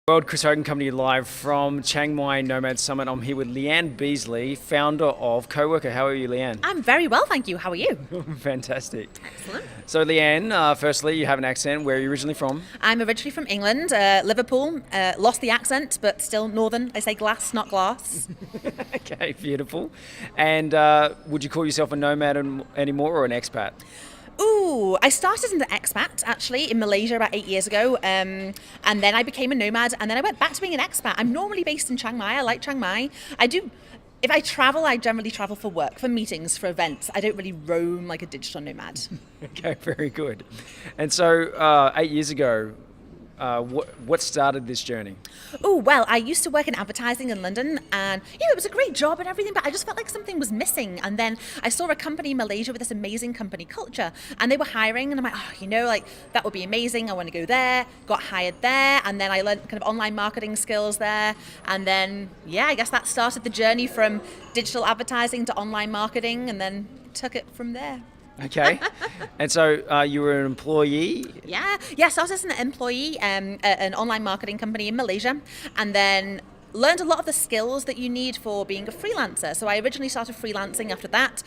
World Chris Hogan coming to you live from Chiang Mai Nomad Summit. I'm here with Leanne Beesley, founder of Coworker. How are you, Leanne? I'm very well, thank you. How are you? Fantastic. Excellent. So, Leanne, firstly, you have an accent. Where are you originally from? I'm originally from England, Liverpool. Lost the accent, but still northern. I say glass, not glass. Okay, beautiful. And would you call yourself a nomad anymore or an expat? Ooh, I started as an expat actually in Malaysia about 8 years ago, and then I became a nomad, and then I went back to being an expat. I'm normally based in Chiang Mai. I like Chiang Mai. If I travel, I generally travel for work, for meetings, for events. I don't really roam like a digital nomad. Okay, very good. And so, 8 years ago, what started this journey? Oh, well, I used to work in advertising in London, and it was a great job and everything, but I just felt like something was missing. And then I saw a company in Malaysia with this amazing company culture, and they were hiring, and I'm like, that would be amazing. I want to go there. Got hired there, and then I learned kind of online marketing skills there. And then, I guess that started the journey from digital advertising to online marketing, and then took it from there. Okay. And so you were an employee? Yeah, so I was as an employee at an online marketing company in Malaysia, and then learned a lot of the skills that you need for being a freelancer. So I originally started freelancing after that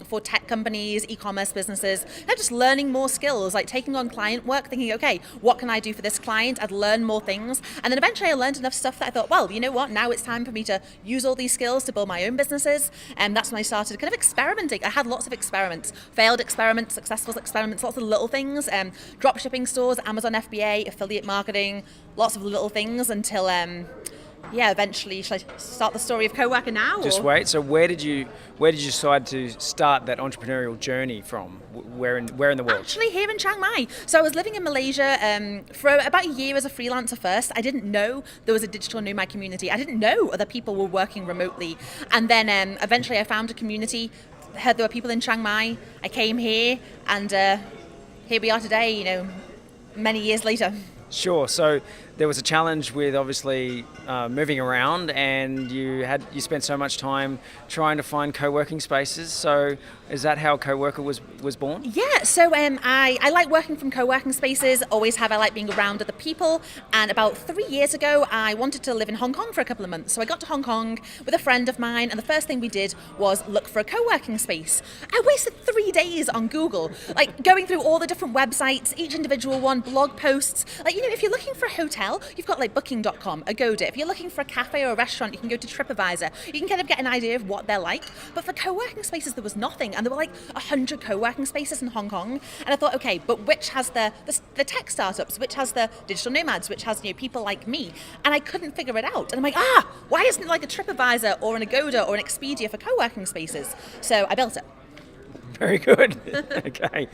for tech companies, e-commerce businesses, and just learning more skills, like taking on client work, thinking, okay, what can I do for this client? I'd learn more things. And then eventually I learned enough stuff that I thought, well, you know what? Now it's time for me to use all these skills to build my own businesses. And that's when I started kind of experimenting. I had lots of experiments, failed experiments, successful experiments, lots of little things, drop shipping stores, Amazon FBA, affiliate marketing, lots of little things until eventually, should I start the story of Coworker now? Just wait. So where did you decide to start that entrepreneurial journey from? Where in the world? Actually, here in Chiang Mai. So I was living in Malaysia for about a year as a freelancer first. I didn't know there was a digital nomad community. I didn't know other people were working remotely. And then eventually I found a community, heard there were people in Chiang Mai. I came here, and here we are today, many years later. Sure. So there was a challenge with obviously moving around, and you spent so much time trying to find co-working spaces. So is that how Coworker was born? Yeah. So I like working from co-working spaces. Always have. I like being around other people. And about 3 years ago, I wanted to live in Hong Kong for a couple of months. So I got to Hong Kong with a friend of mine, and the first thing we did was look for a co-working space. I wasted 3 days on Google, like going through all the different websites, each individual one, blog posts. Like, if you're looking for a hotel, you've got like Booking.com, Agoda. If you're looking for a cafe or a restaurant, you can go to TripAdvisor. You can kind of get an idea of what they're like. But for co-working spaces, there was nothing. And there were like 100 co-working spaces in Hong Kong. And I thought, okay, but which has the tech startups? Which has the digital nomads? Which has people like me? And I couldn't figure it out. And I'm like, why isn't it like a TripAdvisor or an Agoda or an Expedia for co-working spaces? So I built it. Very good. Okay.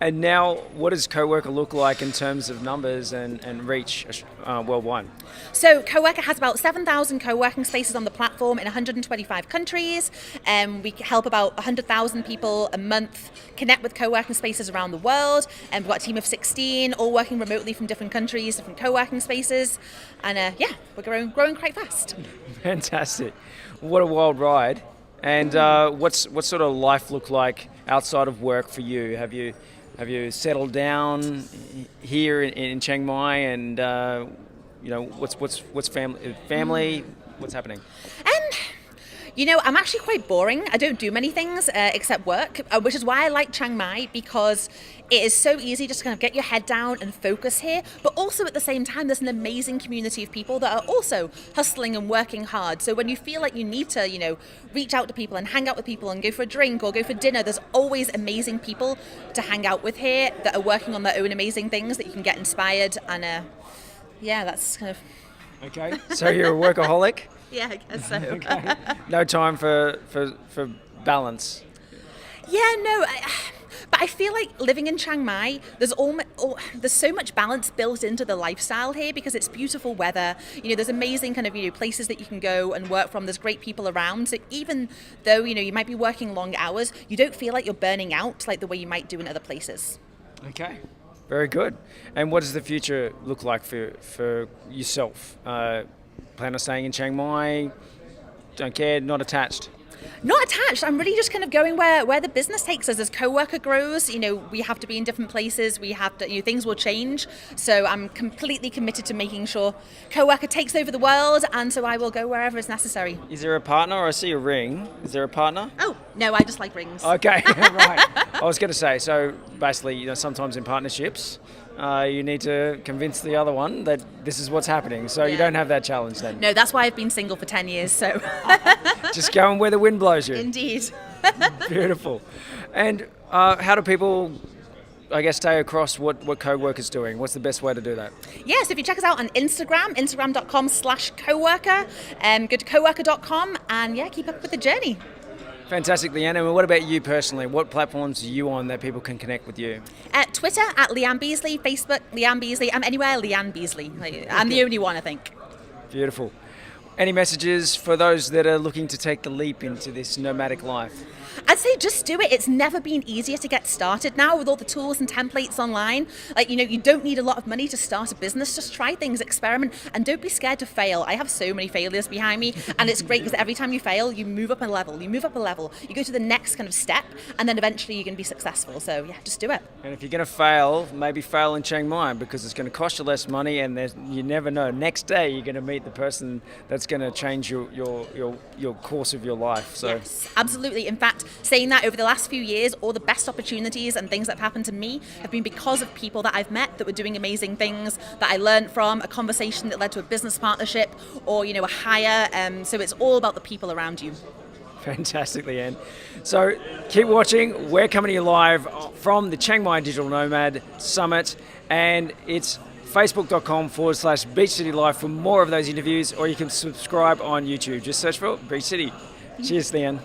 And now, what does Coworker look like in terms of numbers and reach worldwide? So Coworker has about 7,000 co-working spaces on the platform in 125 countries. We help about 100,000 people a month connect with co-working spaces around the world. And we've got a team of 16, all working remotely from different countries, different co-working spaces. And we're growing quite fast. Fantastic. What a wild ride. And what's sort of life look like outside of work for you? Have you settled down here in Chiang Mai, and what's family? What's happening? I'm actually quite boring. I don't do many things except work, which is why I like Chiang Mai, because it is so easy just to kind of get your head down and focus here. But also at the same time, there's an amazing community of people that are also hustling and working hard. So when you feel like you need to, reach out to people and hang out with people and go for a drink or go for dinner, there's always amazing people to hang out with here that are working on their own amazing things that you can get inspired. And that's kind of... Okay, so you're a workaholic? Yeah, I guess so. Okay. No time for balance? Yeah, no. But I feel like living in Chiang Mai, there's so much balance built into the lifestyle here because it's beautiful weather. There's amazing kind of places that you can go and work from. There's great people around. So even though you might be working long hours, you don't feel like you're burning out like the way you might do in other places. Okay. Very good. And what does the future look like for yourself? Plan on staying in Chiang Mai? Don't care, not attached? Not attached. I'm really just kind of going where the business takes us. As Coworker grows, we have to be in different places. We have to, things will change. So I'm completely committed to making sure Coworker takes over the world, and so I will go wherever is necessary. Is there a partner? I see a ring. Is there a partner? Oh, no, I just like rings. Okay, right. I was going to say, so basically, sometimes in partnerships, you need to convince the other one that this is what's happening. So you don't have that challenge then. No, that's why I've been single for 10 years, so. Just going where the wind blows you. Indeed. Beautiful. And how do people, I guess, stay across what Coworker's doing? What's the best way to do that? Yes, if you check us out on instagram.com/coworker, go to coworker.com and keep up with the journey. Fantastic, Leanne. And what about you personally? What platforms are you on that people can connect with you? Twitter at Leanne Beesley, Facebook Leanne Beesley. I'm anywhere Leanne Beesley. I'm the only one, I think. Beautiful. Any messages for those that are looking to take the leap into this nomadic life? I'd say just do it. It's never been easier to get started now with all the tools and templates online. You don't need a lot of money to start a business. Just try things, experiment, and don't be scared to fail. I have so many failures behind me, and it's great because every time you fail, you move up a level. You go to the next kind of step, and then eventually you're going to be successful. So just do it. And if you're going to fail, maybe fail in Chiang Mai because it's going to cost you less money, and you never know. Next day, you're going to meet the person that's going to change your course of your life. So. Yes, absolutely. In fact, saying that, over the last few years, all the best opportunities and things that have happened to me have been because of people that I've met that were doing amazing things that I learned from, a conversation that led to a business partnership or, a hire. So it's all about the people around you. Fantastic, Leanne. So keep watching. We're coming to you live from the Chiang Mai Digital Nomad Summit, and it's facebook.com/Beach City Live for more of those interviews, or you can subscribe on YouTube. Just search for Beach City. Cheers, Leanne.